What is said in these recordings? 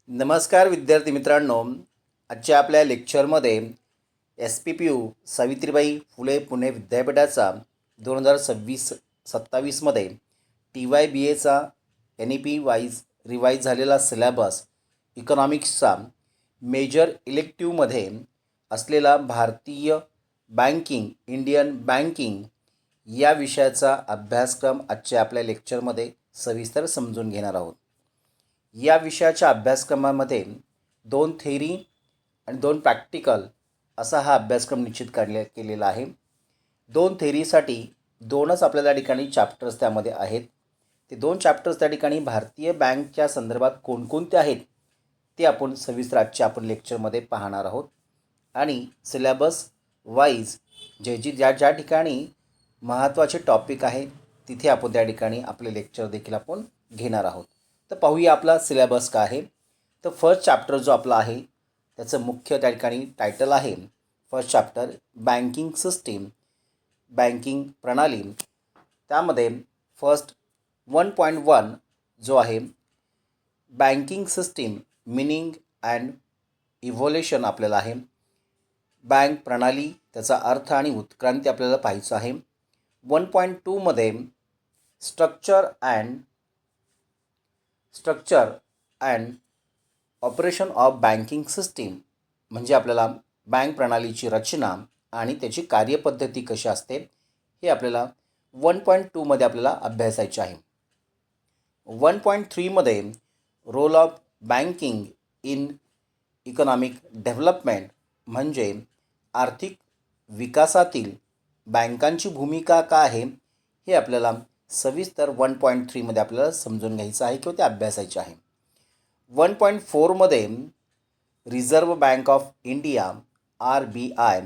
नमस्कार विद्यार्थी मित्रांनो. आजच्या आपल्या लेक्चरमध्ये SPPU सावित्रीबाई फुले पुणे विद्यापीठाचा 2026-27मध्ये TYBAचा NEP वाईज रिवाईज झालेला सिलेबस इकॉनॉमिक्सचा मेजर इलेक्टिव्हमध्ये असलेला भारतीय बँकिंग, इंडियन बँकिंग या विषयाचा अभ्यासक्रम आजच्या आपल्या लेक्चरमध्ये सविस्तर समजून घेणार आहोत. या विषयाच्या अभ्यासक्रमामध्ये 2 थेरी आणि 2 प्रॅक्टिकल असा हा अभ्यासक्रम निश्चित केलेला आहे. 2 थेरीसाठी 2च आपल्याला त्या ठिकाणी चॅप्टर्स त्यामध्ये आहेत. ते 2 चॅप्टर्स त्या ठिकाणी भारतीय बँकच्या संदर्भात कोणकोणते आहेत ते आपण सविस्तर आजच्या आपण लेक्चरमध्ये पाहणार आहोत. आणि सिलेबस वाईज ज्या ठिकाणी महत्त्वाचे टॉपिक आहे तिथे आपण त्या ठिकाणी आपले लेक्चर देखील आपण घेणार आहोत. तर पाहूया आपला सिलेबस काय आहे. तर फर्स्ट चॅप्टर जो आपला आहे त्याचं मुख्य त्या ठिकाणी टायटल आहे first chapter banking system, banking प्रणाली. त्यामध्ये फर्स्ट 1.1 जो आहे banking system meaning and evolution आपल्याला आहे. बँक प्रणाली त्याचा अर्थ आणि उत्क्रांती आपल्याला पाहायचं आहे. 1.2 मध्ये structure and operation of banking system म्हणजे आपल्याला बँक प्रणालीची रचना आणि त्याची कार्यपद्धती कशी असते हे आपल्याला 1.2 मध्ये आपल्याला अभ्यासायचे आहे. 1.3 मध्ये role of banking in economic development म्हणजे आर्थिक विकासातील बँकांची भूमिका काय आहे हे आपल्याला सविस्तर 1.3 मध्ये आपल्याला समजून घ्यायचं आहे किंवा ते अभ्यासायचे आहे. 1.4 मध्ये reserve bank of India RBI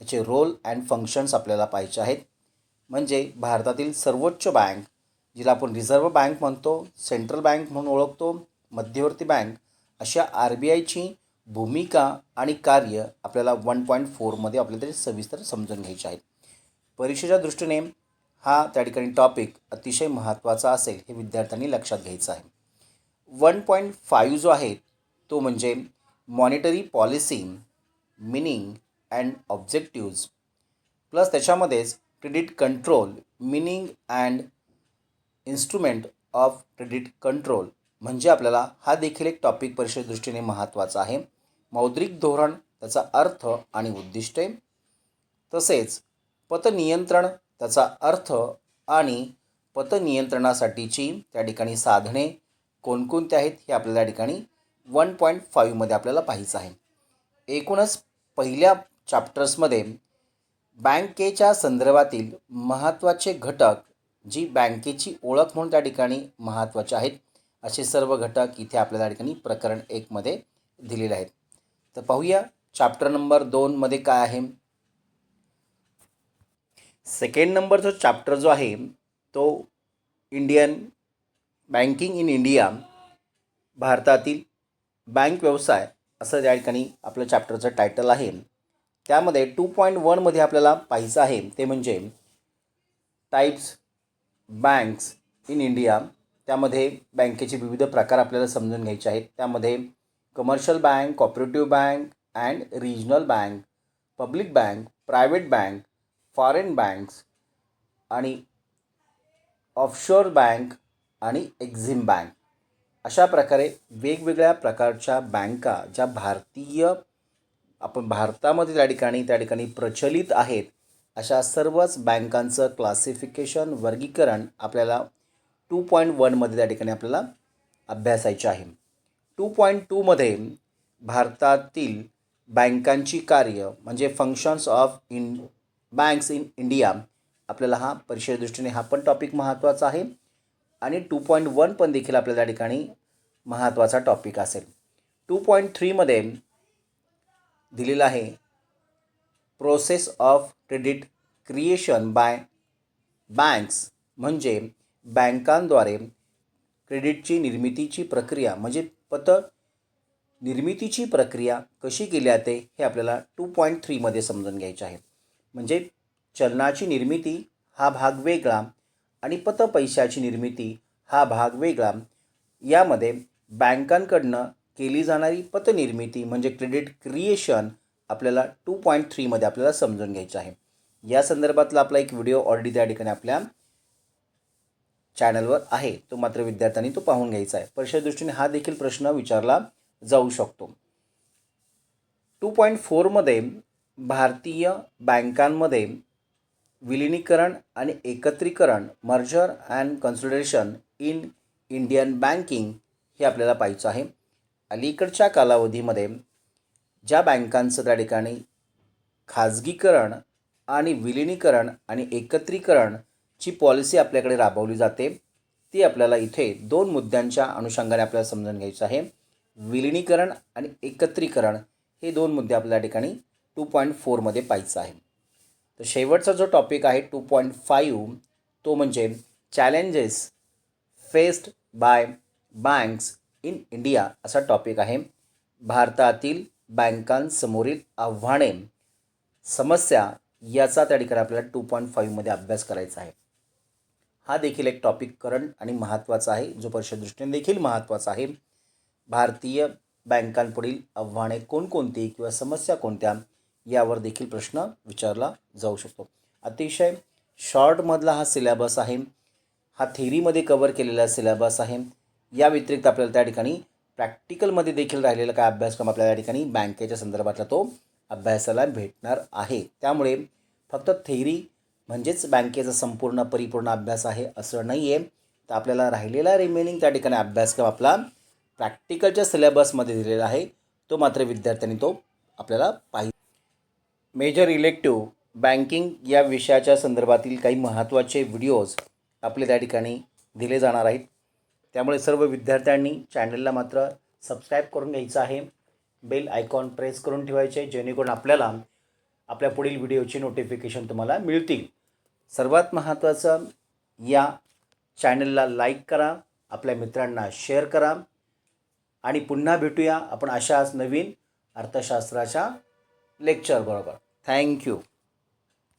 याचे रोल अँड फंक्शन्स आपल्याला पाहायचे आहेत. म्हणजे भारतातील सर्वोच्च बँक जिला आपण रिझर्व्ह बँक म्हणतो, सेंट्रल बँक म्हणून ओळखतो, मध्यवर्ती बँक अशा RBIची भूमिका आणि कार्य आपल्याला 1.4 मध्ये आपल्याला सविस्तर समजून घ्यायचे आहेत. परीक्षेच्या दृष्टीने हा त्या ठिकाणी टॉपिक अतिशय महत्त्वाचा असेल हे विद्यार्थ्यांनी लक्षात घ्यायचं आहे. 1.5 जो आहे तो म्हणजे monetary policy meaning and objectives plus त्याच्यामध्येच credit control meaning and instrument of credit control म्हणजे आपल्याला हा देखील एक टॉपिक परीक्षेच्या दृष्टीने महत्त्वाचा आहे. मौद्रिक धोरण त्याचा अर्थ आणि उद्दिष्टे तसेच पतनियंत्रण त्याचा अर्थ आणि पतनियंत्रणासाठीची त्या ठिकाणी साधने कोणकोणती आहेत हे आपल्याला त्या ठिकाणी 1.5 मध्ये आपल्याला पाहायचं आहे. एकूणच पहिल्या चॅप्टर्समध्ये बँकेच्या संदर्भातील महत्त्वाचे घटक जी बँकेची ओळख म्हणून त्या ठिकाणी महत्त्वाचे आहेत असे सर्व घटक इथे आपल्याला त्या ठिकाणी प्रकरण 1 मध्ये दिलेले आहेत. तर पाहूया चॅप्टर नंबर 2 मध्ये काय आहे. सेकंड नंबर जो चॅप्टर जो आहे तो इंडियन बँकिंग इन इंडिया भारतातील बँक व्यवसाय असं त्या ठिकाणी आपलं चॅप्टरचं टायटल आहे. त्यामध्ये 2.1 मध्ये आपल्याला पाहायचं आहे ते म्हणजे टाईप्स बँक्स इन इंडिया. त्यामध्ये बँकेचे विविध प्रकार आपल्याला समजून घ्यायचे आहेत. त्यामध्ये commercial bank, cooperative bank and regional bank, public bank, private bank, foreign banks आणि ऑफशोर बँक आणि एक्झिम बँक अशा प्रकारे वेगवेगळ्या प्रकारच्या बँका ज्या भारतामध्ये त्या ठिकाणी प्रचलित आहेत अशा सर्वच बँकांचं क्लासिफिकेशन वर्गीकरण आपल्याला 2.1 मध्ये त्या ठिकाणी आपल्याला अभ्यासायचे आहे. 2.2 मध्ये भारतातील बँकांची कार्य म्हणजे functions of banks in India आपल्याला हा परीक्षेच्या दृष्टीने हा पण टॉपिक महत्त्वाचा आहे. आणि 2.1 पण देखील आपल्याला त्या ठिकाणी महत्त्वाचा टॉपिक असेल. 2.3 मध्ये दिलेला आहे process of credit creation bye banks म्हणजे बँकांद्वारे क्रेडिटची निर्मितीची प्रक्रिया म्हणजे निर्मितीची प्रक्रिया कशी केली जाते हे आपल्याला 2.3 मध्ये समजून घ्यायचे आहे. म्हणजे चलनाची निर्मिती हा भाग वेगळा आणि पैशाची निर्मिती हा भाग वेगळा. यामध्ये बँकांकडनं केली जाणारी पतनिर्मिती म्हणजे क्रेडिट क्रिएशन आपल्याला 2.3मध्ये आपल्याला समजून घ्यायचं आहे. या संदर्भातला आपला एक व्हिडिओ ऑलरेडी त्या ठिकाणी आपल्या चॅनलवर आहे, तो मात्र विद्यार्थ्यांनी तो पाहून घ्यायचा आहे. परीक्षे दृष्टीने हा देखील प्रश्न विचारला जाऊ शकतो. 2.4मध्ये भारतीय बँकांमध्ये विलिनीकरण आणि एकत्रीकरण merger and consolidation in Indian banking हे आपल्याला पाहायचं आहे. अलीकडच्या कालावधीमध्ये ज्या बँकांचं त्या ठिकाणी खाजगीकरण आणि विलिनीकरण आणि एकत्रीकरणची पॉलिसी आपल्याकडे राबवली जाते, ती आपल्याला इथे 2 मुद्द्यांच्या अनुषंगाने आपल्याला समजून घ्यायचं आहे. विलिनीकरण आणि एकत्रीकरण हे 2 मुद्दे आपल्या ठिकाणी 2.4मध्ये पाहायचं आहे. तर शेवटचा जो टॉपिक आहे 2.5 तो म्हणजे challenges faced by banks in India असा टॉपिक आहे. भारतातील बँकांसमोरील आव्हाने समस्या याचा त्या ठिकाणी आपल्याला 2.5मध्ये अभ्यास करायचा आहे. हा देखील एक टॉपिक करंट आणि महत्त्वाचा आहे, जो परीक्षे दृष्टीने देखील महत्त्वाचा आहे. भारतीय बँकांपुढील आव्हाने कोणकोणती किंवा समस्या कोणत्या यावर देखील प्रश्न विचारला जाऊ शकतो. अतिशय शॉर्टमधला हा सिलेबस आहे. हा थेरीमध्ये कवर केलेला सिलेबस आहे. या व्यतिरिक्त आपल्याला त्या ठिकाणी प्रॅक्टिकलमध्ये देखील राहिलेला काय अभ्यासक्रम आपल्याला त्या ठिकाणी बँकेच्या संदर्भातला तो अभ्यासाला भेटणार आहे. त्यामुळे फक्त थेरी म्हणजेच बँकेचा संपूर्ण परिपूर्ण अभ्यास आहे असं नाही आहे. तर आपल्याला राहिलेला रिमेनिंग त्या ठिकाणी अभ्यासक्रम आपला प्रॅक्टिकलच्या सिलेबसमध्ये दिलेला आहे, तो मात्र विद्यार्थ्यांनी तो आपल्याला पाहिजे. मेजर इलेक्टिव्ह बँकिंग या विषयाच्या संदर्भातील काही महत्त्वाचे व्हिडिओज आपले त्या ठिकाणी दिले जाणार आहेत. त्यामुळे सर्व विद्यार्थ्यांनी चॅनलला मात्र सबस्क्राईब करून घ्यायचं आहे. बेल आयकॉन प्रेस करून ठेवायचे, जेणेकरून आपल्याला आपल्या पुढील व्हिडिओची नोटिफिकेशन तुम्हाला मिळतील. सर्वात महत्त्वाचं, या चॅनलला लाईक करा, आपल्या मित्रांना शेअर करा आणि पुन्हा भेटूया आपण अशाच नवीन अर्थशास्त्राच्या लेक्चरबरोबर. थँक्यू.